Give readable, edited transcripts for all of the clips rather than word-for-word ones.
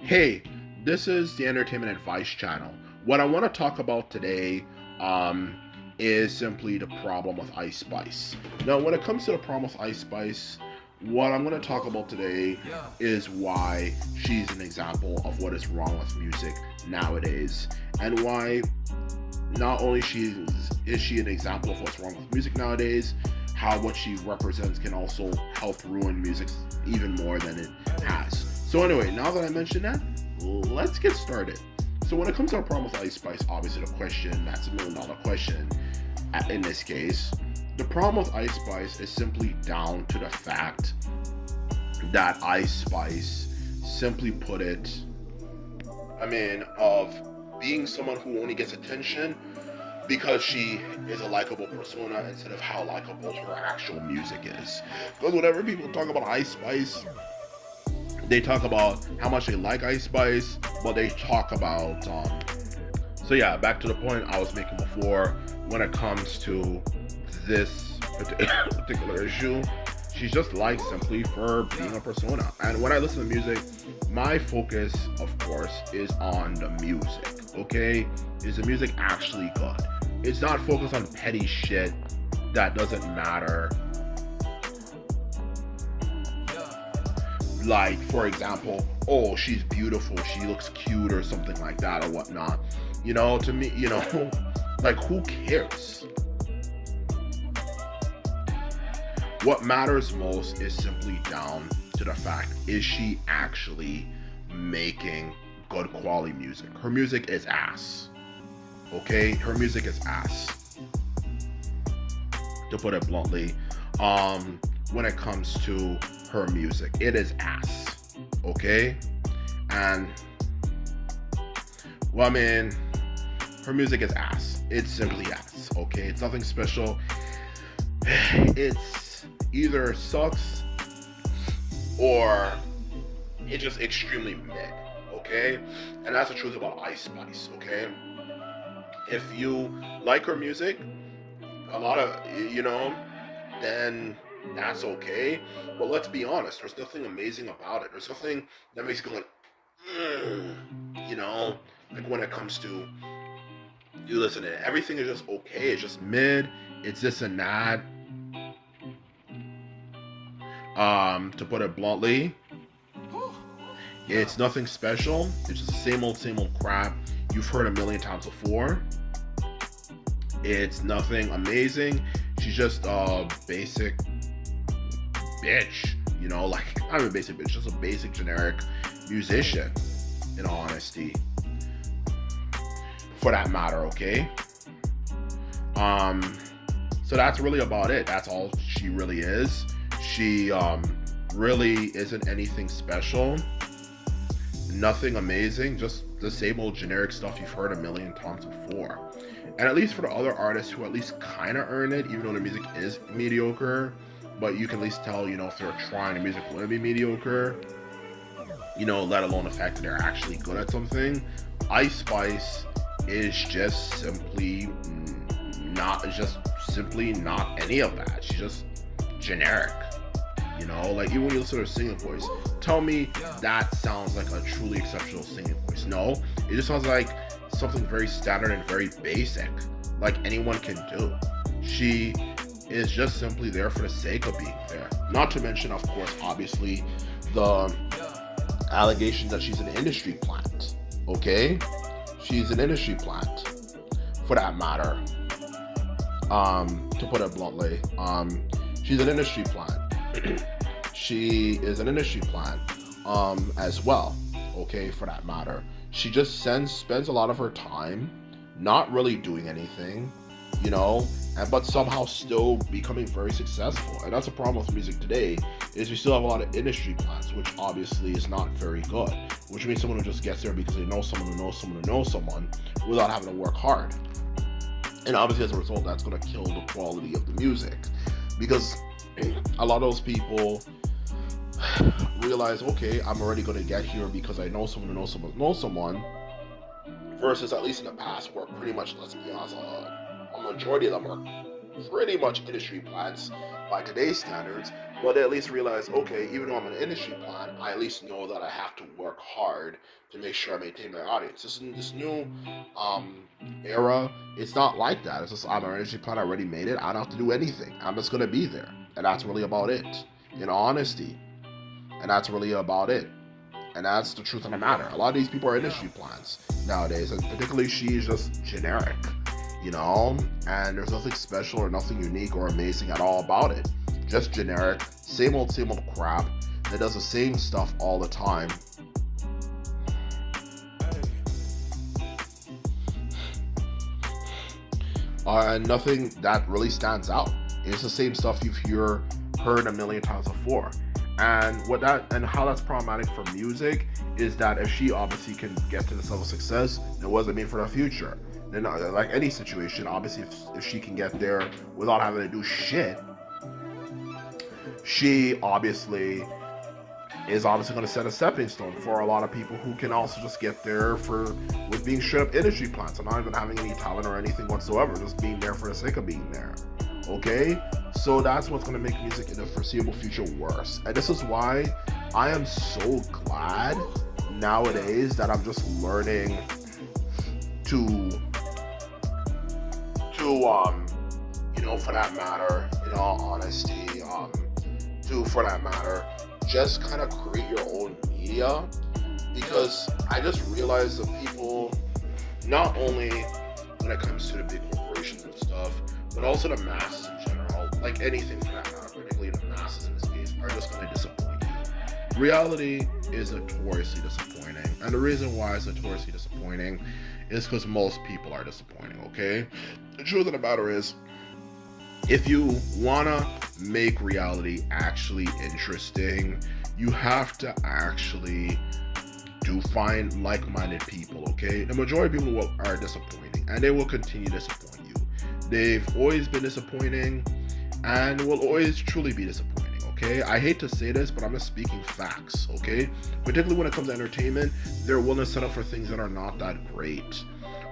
Hey, this is the Entertainment Advice Channel. What I want to talk about today is simply the problem with Ice Spice. Now, when it comes to the problem with Ice Spice, what I'm going to talk about today is why she's an example of what is wrong with music nowadays, and why not only is she an example of what's wrong with music nowadays, how what she represents can also help ruin music even more than it has. So anyway, now that I mentioned that, let's get started. So when it comes to a problem with Ice Spice, obviously the question, that's $1 million question in this case. The problem with Ice Spice is simply down to the fact that Ice Spice, simply put it, of being someone who only gets attention because she is a likable persona instead of how likable her actual music is. Because whenever people talk about Ice Spice, they talk about how much they like Ice Spice, but they talk about so yeah, back to the point I was making before. When it comes to this particular issue, she's just liked simply for being a persona. And when I listen to music, my focus, of course, is on the music. Okay, is the music actually good? It's not focused on petty shit that doesn't matter. Like, for example, oh, she's beautiful, she looks cute, or something like that, or whatnot. To me, like, who cares? What matters most is simply down to the fact, is she actually making good quality music? Her music is ass. Okay? Her music is ass. To put it bluntly, when it comes to her music, it is ass. Okay? And, her music is ass. It's simply ass. Okay? It's nothing special. It's either sucks or it's just extremely mid. Okay? And that's the truth about Ice Spice. Okay? If you like her music, a lot of, then that's okay. But let's be honest, there's nothing amazing about it. There's nothing that makes you go like, like when it comes to you listen to it. Everything is just okay. It's just mid. It's this and that. To put it bluntly, it's nothing special. It's just the same old crap you've heard a million times before. It's nothing amazing. She's just a basic bitch, like, not even a basic bitch, just a basic generic musician, in all honesty, for that matter. Okay, so that's really about it. That's all she really is. She really isn't anything special, nothing amazing, just the same old generic stuff you've heard a million times before. And at least for the other artists who at least kind of earn it, even though the music is mediocre, but you can at least tell, if they're trying, the music wouldn't be mediocre, let alone the fact that they're actually good at something. Ice Spice is just simply not any of that. She's just generic. Like, even when you listen to her singing voice, tell me that sounds like a truly exceptional singing voice. No, it just sounds like something very standard and very basic, like anyone can do. She is just simply there for the sake of being there. Not to mention, of course, obviously, the allegations that she's an industry plant. Okay? She's an industry plant, for that matter. To put it bluntly, she's an industry plant. She is an industry plant, as well. Okay, for that matter. She just spends a lot of her time not really doing anything, but somehow still becoming very successful. And that's a problem with music today, is we still have a lot of industry plants, which obviously is not very good. Which means someone who just gets there because they know someone who knows someone who knows someone without having to work hard. And obviously as a result, that's going to kill the quality of the music. Because a lot of those people realize, okay, I'm already going to get here because I know someone who knows someone who knows someone, versus at least in the past where pretty much, let's be honest, a majority of them are pretty much industry plants by today's standards, but they at least realize, okay, even though I'm an industry plant, I at least know that I have to work hard to make sure I maintain my audience. This new um, era, it's not like that. It's just I'm an industry plant, I already made it. I don't have to do anything. I'm just gonna be there, and that's really about it. In honesty, and that's really about it. And that's the truth of the matter. A lot of these people are industry plants nowadays, and particularly she is just generic, you know? And there's nothing special or nothing unique or amazing at all about it. Just generic, same old crap that does the same stuff all the time. And nothing that really stands out. It's the same stuff you've heard a million times before. And how that's problematic for music is that if she obviously can get to this level of success, then what does it mean for the future? Then, like any situation, obviously, if she can get there without having to do shit, she obviously is going to set a stepping stone for a lot of people who can also just get there with being straight up industry plants and not even having any talent or anything whatsoever, just being there for the sake of being there. Okay? So that's what's going to make music in the foreseeable future worse. And this is why I am so glad nowadays that I'm just learning to for that matter, in all honesty, for that matter, just kind of create your own media, because I just realized that people, not only when it comes to the big corporations and stuff, but also the masses in general, like anything for that matter, particularly the masses in this case, are just going to disappoint you. Reality is notoriously disappointing, and the reason why it's notoriously disappointing is because most people are disappointing, okay? The truth of the matter is, if you want to make reality actually interesting, you have to actually find like-minded people, okay? The majority of people are disappointing, and they will continue to disappoint you. They've always been disappointing, and will always truly be disappointing, okay? I hate to say this, but I'm just speaking facts, okay? Particularly when it comes to entertainment, they're willing to set up for things that are not that great,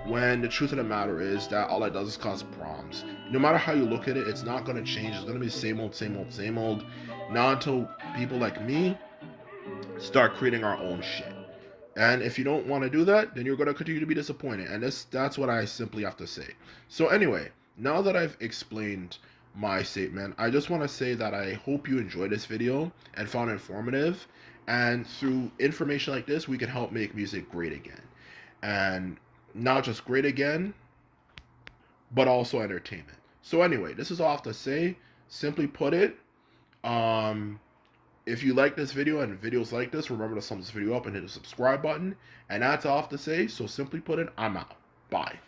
when the truth of the matter is that all it does is cause problems. No matter how you look at it, it's not going to change. It's going to be same old, not until people like me start creating our own shit. And if you don't want to do that, then you're going to continue to be disappointed. And that's what I simply have to say. So anyway, now that I've explained my statement, I just want to say that I hope you enjoyed this video and found it informative. And through information like this, we can help make music great again. And not just great again, but also entertainment. So anyway, this is all I have to say. Simply put it, if you like this video and videos like this, remember to thumbs this video up and hit the subscribe button. And that's all I have to say. So simply put it, I'm out. Bye.